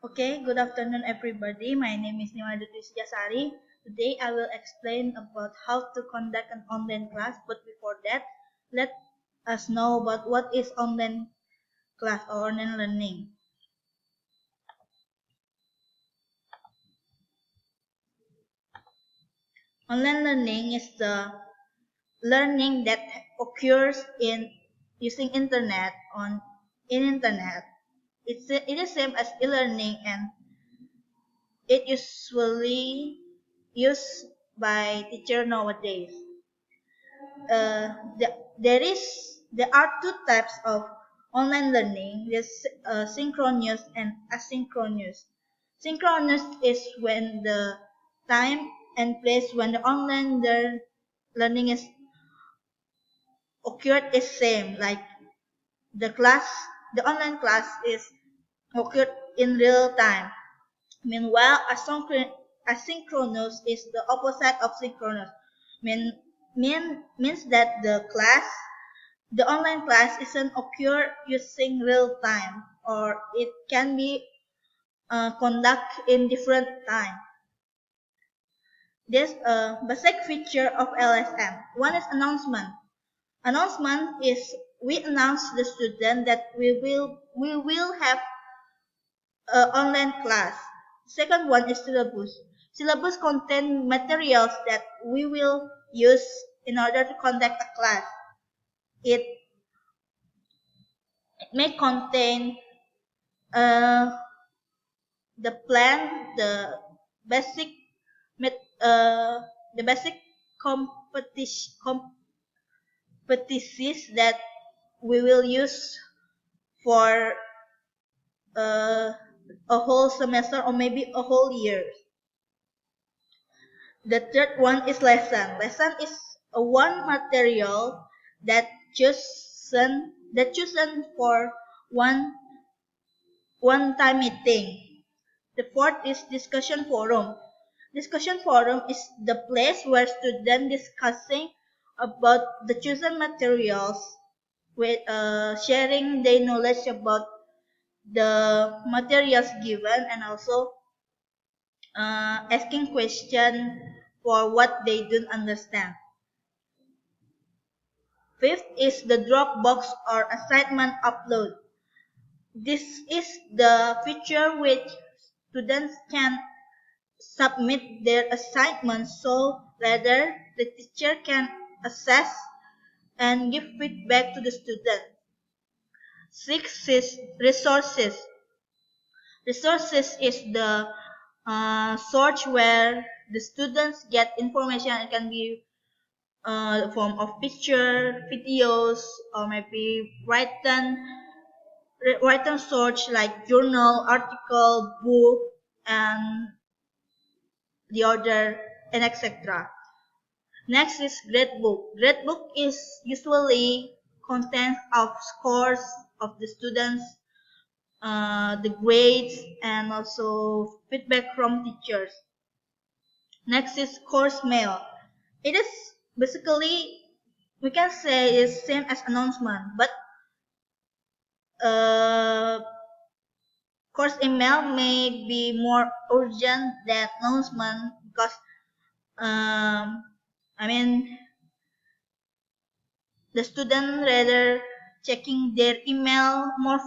Okay, good afternoon, everybody. My name is Nimadutis Jasari. Today, I will explain about how to conduct an online class. But before that, let us know about what is online class or online learning. Online learning is the learning that occurs in using internet on in internet. It is same as e-learning and it usually used by teacher nowadays. uh, the, there are two types of online learning. There's synchronous and asynchronous. Synchronous is when the time and place when the learning is occurred is same. Like the class, the online class is occurred in real time. Meanwhile, asynchronous is the opposite of synchronous. Means that the online class isn't occur using real time or it can be conduct in different time. There's a basic feature of LSM. One is announcement. Announcement is we announce the student that we will have online class. Second one is syllabus. Syllabus contain materials that we will use in order to conduct a class. It may contain uh, the plan, basic met- uh, the basic competition competencies that we will use for uh, a whole semester or maybe a whole year. The third one is lesson. Lesson is a one material that chosen for one one time meeting. The fourth is discussion forum. Discussion forum is the place where students discussing about the chosen materials with sharing their knowledge about the materials given and also asking question for what they don't understand. Fifth is the Dropbox or assignment upload. This is the feature which students can submit their assignments so later the teacher can assess and give feedback to the student. Six is resources. Resources is the source where the students get information. It can be form of picture, videos, or maybe written source like journal, article, book, and the other, and etc. Next is gradebook. Gradebook is usually contains of scores of the students, the grades, and also feedback from teachers. Next is course mail. It is basically we can say is same as announcement, but uh, course email may be more urgent than announcement because I mean the student rather checking their email more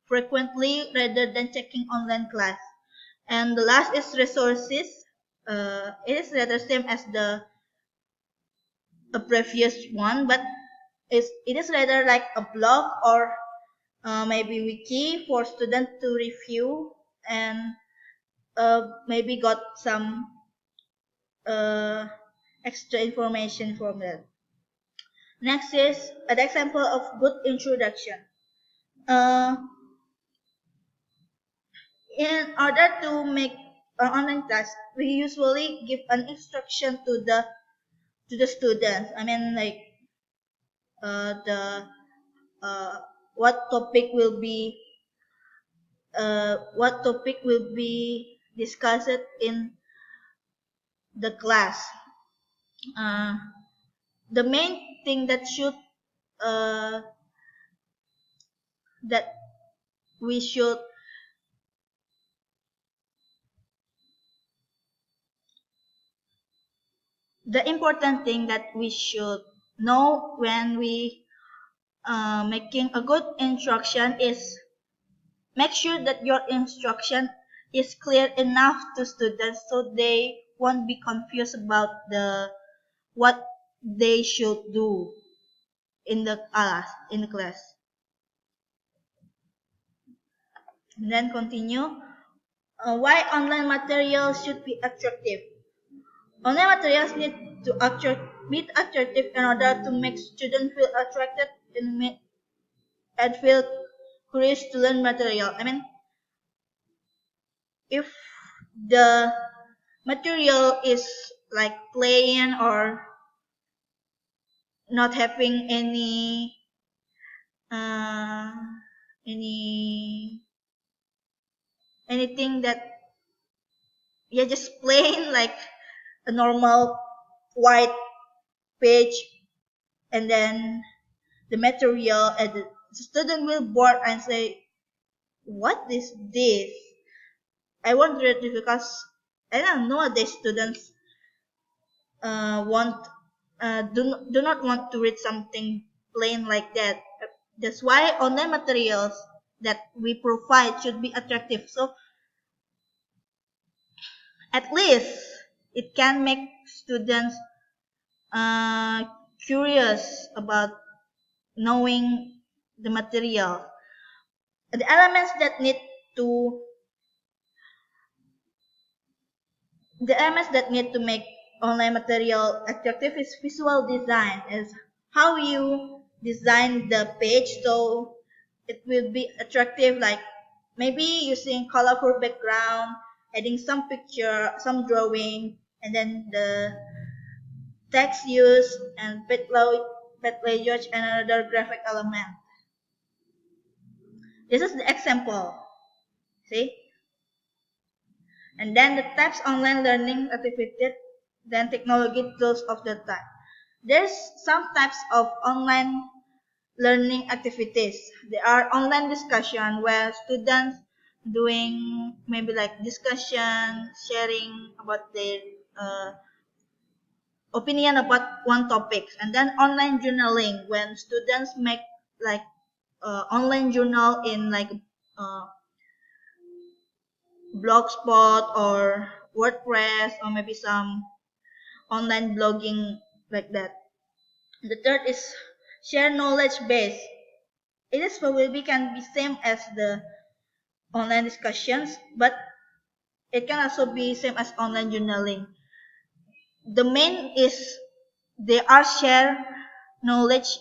frequently rather than checking online class. And the last is resources. It is rather same as the previous one, but it is rather like a blog or maybe wiki for students to review and maybe got some uh, extra information from that. Next is an example of good introduction. Uh, in order to make an online class, we usually give an instruction to the students. I mean, like the what topic will be discussed in the class. Uh, the main thing uh, that we should the important thing that we should know when we making a good instruction is make sure that your instruction is clear enough to students so they won't be confused about the what they should do in the class. And then continue. Why online materials should be attractive? Online materials need to be attractive in order to make students feel attracted and feel curious to learn material. I mean, if the material is like plain or not having uh, any anything that yeah just plain like a normal white page and then the material and the student will bored and say what is this. I won't read it because I don't know nowadays students want do not want to read something plain like that. That's why online materials that we provide should be attractive. So at least it can make students uh, curious about knowing the material. The elements that need to the elements that need to make online material attractive is visual design, is how you design the page so it will be attractive, like maybe using colorful background, adding some picture, some drawing, and then the text used and pet language and another graphic element. This is the example. See? And then the types online learning activities, then technology tools of the time. There's some types of online learning activities. There are online discussion where students doing maybe like discussion, sharing about their uh, opinion about one topic, and then online journaling when students make like online journal in like uh, Blogspot or WordPress or maybe some online blogging like that. The third is share knowledge base. It is probably can be same as the online discussions, but it can also be same as online journaling. The main is they are share knowledge.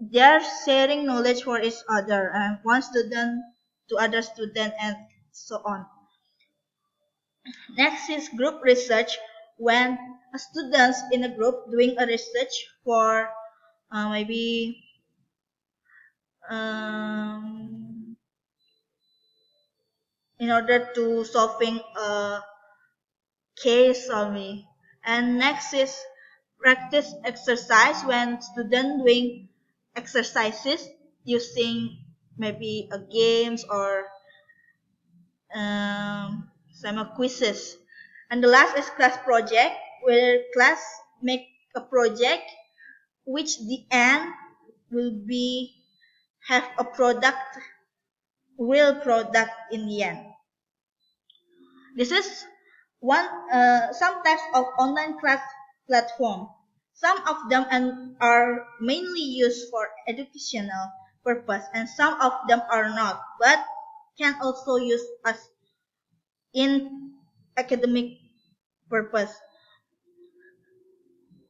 They are sharing knowledge for each other, and one student to other student, and so on. Next is group research when students in a group doing a research for maybe um, in order to solving a case only. And next is practice exercise when student doing exercises using maybe a games or some quizzes. And the last is class project where class make a project which the end will be have a product, real product in the end. This is one some types of online class platform. Some of them are mainly used for educational purpose, and some of them are not, but can also use as in academic purpose.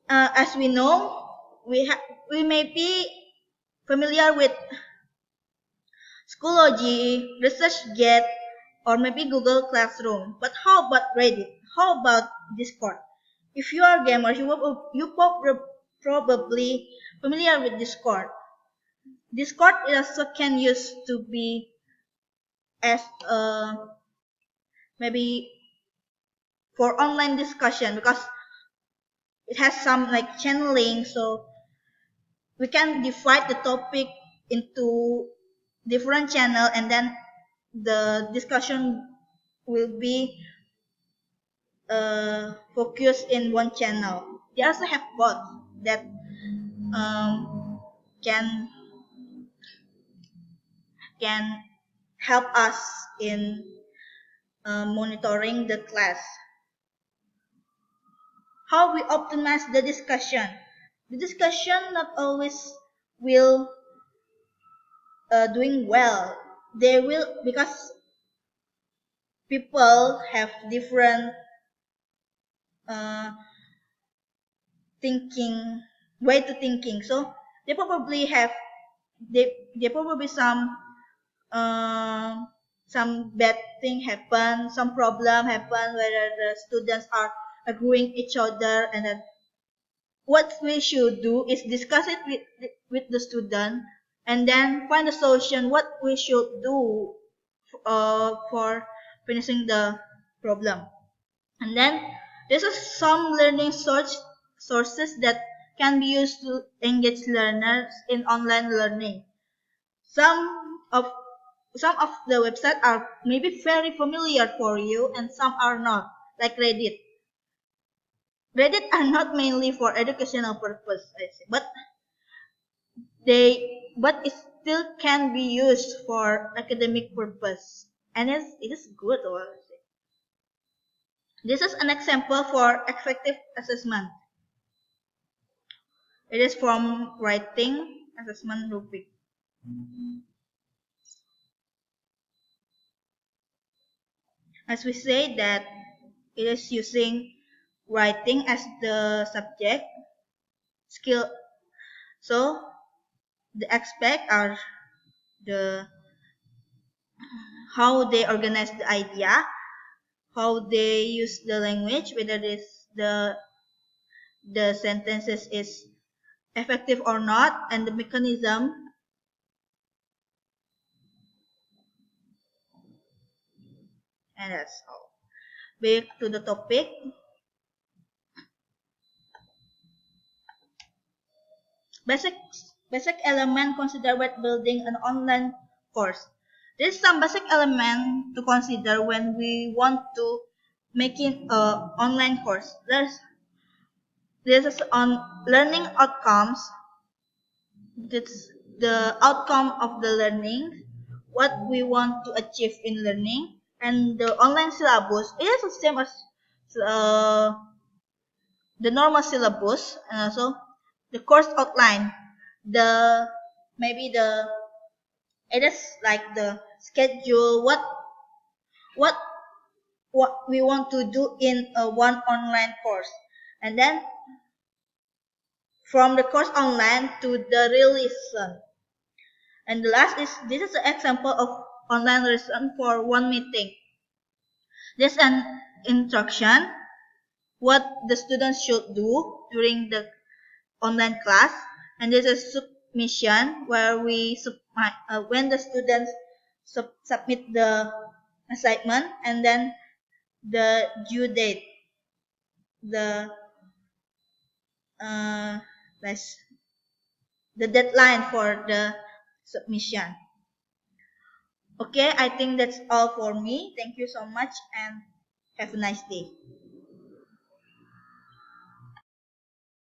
As we know, we may be familiar with Schoology, ResearchGate, or maybe Google Classroom. But how about Reddit? How about Discord? If you are gamers, probably familiar with Discord. Discord also can use to be as maybe for online discussion because it has some like channeling, so we can divide the topic into different channel and then the discussion will be focus in one channel. They also have bots that can can help us in monitoring the class. How we optimize the discussion. The discussion not always will doing well. They will because people have different uh, thinking way to thinking. So they probably have they probably uh, some bad thing happen, some problem happen where the students are agreeing each other, and then what we should do is discuss it with the student and then find a solution what we should do for finishing the problem. And then there's some learning sources that can be used to engage learners in online learning. Of some of the websites are maybe very familiar for you and some are not, like Reddit. Reddit are not mainly for educational purpose, I say, but it still can be used for academic purpose, and it is good. This is an example for effective assessment. It is from writing assessment rubric. As we say that it is using writing as the subject skill. So the aspect are the how they organize the idea, how they use the language, whether this the sentences is effective or not, and the mechanism. And that's all. Back to the topic. Basic basic element considered when building an online course. There's some basic element to consider when we want to making a online course. This is on learning outcomes. That's the outcome of the learning, what we want to achieve in learning, and the online syllabus. It is the same as uh, the normal syllabus, and also the course outline. The maybe the it is like the schedule. What what we want to do in a one online course, and then from the course online to the real lesson. And the last is this is an example of online lesson for one meeting. There's an instruction what the students should do during the online class, and there's a submission where when the students submit the assignment, and then the due date, the uh, let's- the deadline for the submission. Okay, I think that's all for me. Thank you so much and have a nice day.